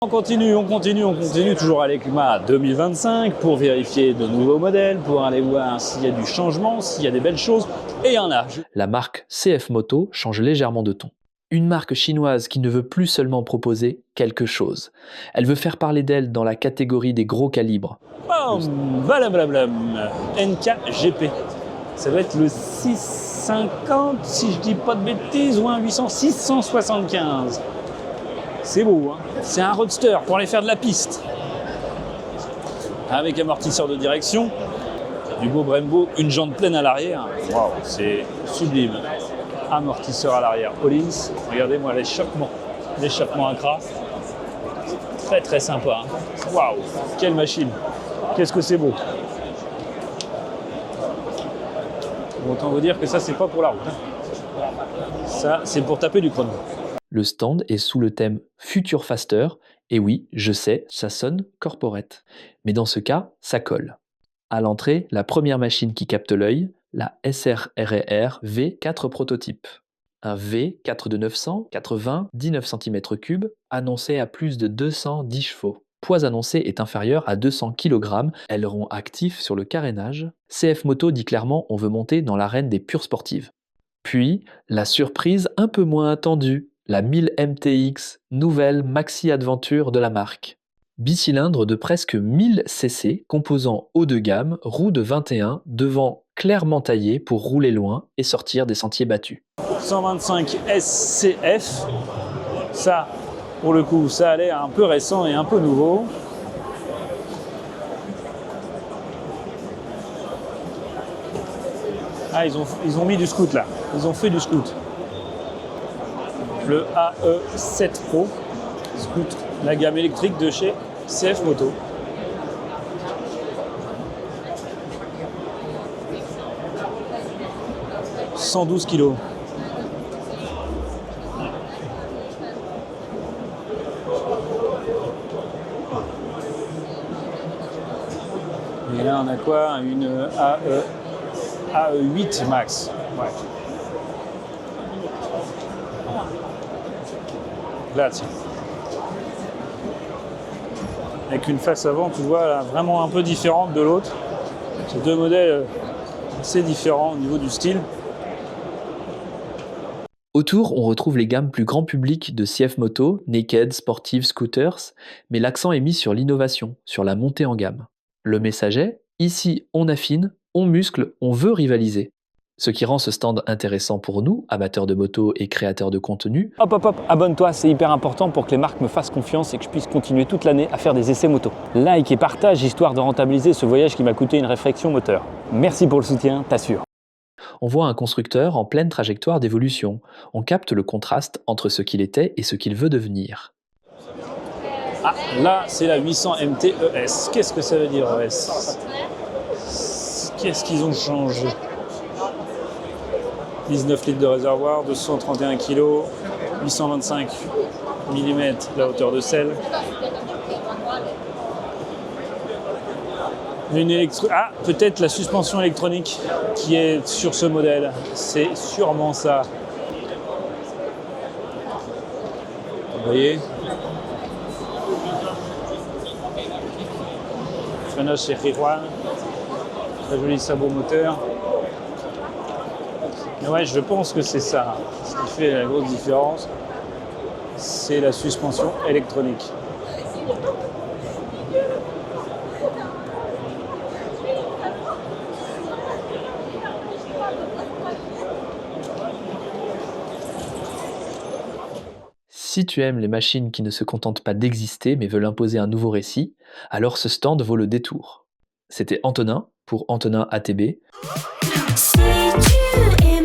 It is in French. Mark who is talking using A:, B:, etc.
A: On continue, toujours avec l'EICMA 2025 pour vérifier de nouveaux modèles, pour aller voir s'il y a du changement, s'il y a des belles choses, et il y en a.
B: La marque CF Moto change légèrement de ton. Une marque chinoise qui ne veut plus seulement proposer quelque chose. Elle veut faire parler d'elle dans la catégorie des gros calibres.
A: Bam, blablablam, NKGP. Ça doit être le 650, si je dis pas de bêtises, ou un 800, 675. C'est beau, hein. C'est un roadster pour aller faire de la piste. Avec amortisseur de direction, du beau Brembo, une jante pleine à l'arrière. Waouh, c'est sublime. Amortisseur à l'arrière Hollins. Regardez-moi l'échappement à gras. Très très sympa. Hein. Waouh, quelle machine. Qu'est-ce que c'est beau. Autant vous dire que ça, c'est pas pour la route. Hein. Ça, c'est pour taper du chrono.
B: Le stand est sous le thème Future Faster, et oui, je sais, ça sonne corporate. Mais dans ce cas, ça colle. À l'entrée, la première machine qui capte l'œil, la SRRR V4 prototype. Un V4 de 19 cm3, annoncé à plus de 210 chevaux. Poids annoncé est inférieur à 200 kg, aileron actif sur le carénage. CF Moto dit clairement on veut monter dans l'arène des pures sportives. Puis, la surprise un peu moins attendue, la 1000 MTX, nouvelle maxi-adventure de la marque. Bicylindre de presque 1000 cc, composant haut de gamme, roue de 21, devant clairement taillé pour rouler loin et sortir des sentiers battus.
A: 125 SCF, ça, pour le coup, ça a l'air un peu récent et un peu nouveau. Ah, ils ont mis du scoot là, ils ont fait du scoot. Le AE7 Pro, scoot, la gamme électrique de chez CF Moto. « 112 kg. Et là, on a quoi? Une AE8 Max. Ouais. Là, tiens. Avec une face avant, tu vois, là, vraiment un peu différente de l'autre. C'est deux modèles assez différents au niveau du style.
B: Autour, on retrouve les gammes plus grand public de CF Moto, Naked, Sportive, Scooters, mais l'accent est mis sur l'innovation, sur la montée en gamme. Le message est, ici on affine, on muscle, on veut rivaliser. Ce qui rend ce stand intéressant pour nous, amateurs de moto et créateurs de contenu.
C: Hop, abonne-toi, c'est hyper important pour que les marques me fassent confiance et que je puisse continuer toute l'année à faire des essais moto. Like et partage, histoire de rentabiliser ce voyage qui m'a coûté une réflexion moteur. Merci pour le soutien, t'assure.
B: On voit un constructeur en pleine trajectoire d'évolution. On capte le contraste entre ce qu'il était et ce qu'il veut devenir.
A: Ah, là, c'est la 800 MT-ES. Qu'est-ce que ça veut dire, ES? Qu'est-ce qu'ils ont changé? 19 litres de réservoir, 231 kg, 825 mm la hauteur de selle. Ah, peut-être la suspension électronique qui est sur ce modèle. C'est sûrement ça. Vous voyez? Freinage chez Rijuan. Très joli sabot moteur. Mais ouais, je pense que c'est ça. Ce qui fait la grosse différence, c'est la suspension électronique.
B: Si tu aimes les machines qui ne se contentent pas d'exister mais veulent imposer un nouveau récit, alors ce stand vaut le détour. C'était Antonin pour Antonin ATB. Si tu